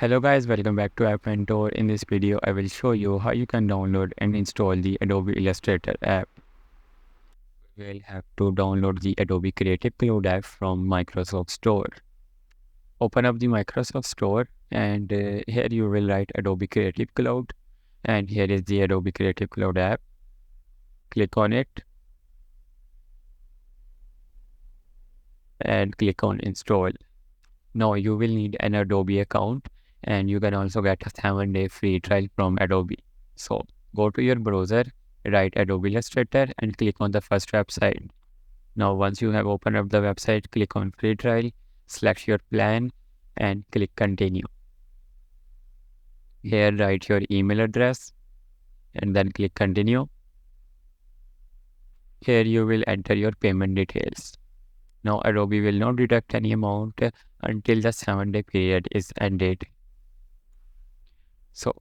Hello guys, welcome back to App Mentor. In this video, I will show you how you can download and install the Adobe Illustrator app. You will have to download the Adobe Creative Cloud app from Microsoft Store. Open up the Microsoft Store and here you will write Adobe Creative Cloud, and here is the Adobe Creative Cloud app. Click on it and click on install. Now you will need an Adobe account, and you can also get a 7-day free trial from Adobe. So go to your browser, write Adobe Illustrator and click on the first website. Now once you have opened up the website, click on free trial, select your plan and click continue. Here write your email address and then click continue. Here you will enter your payment details. Now Adobe will not deduct any amount until the 7-day period is ended. So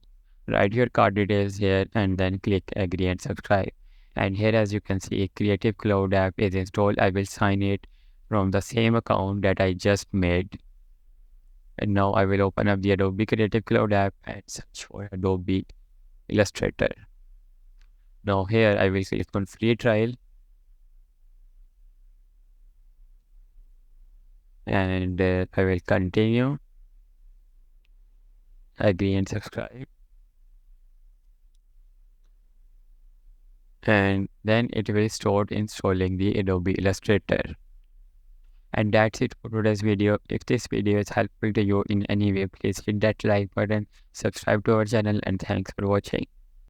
write your card details here and then click agree and subscribe. And here, as you can see, Creative Cloud app is installed. I will sign it from the same account that I just made. And now I will open up the Adobe Creative Cloud app and search for Adobe Illustrator. Now here I will click on free trial and I will continue, agree and subscribe. And then it will start installing the Adobe Illustrator. And that's it for today's video. If this video is helpful to you in any way, please hit that like button, subscribe to our channel, and thanks for watching.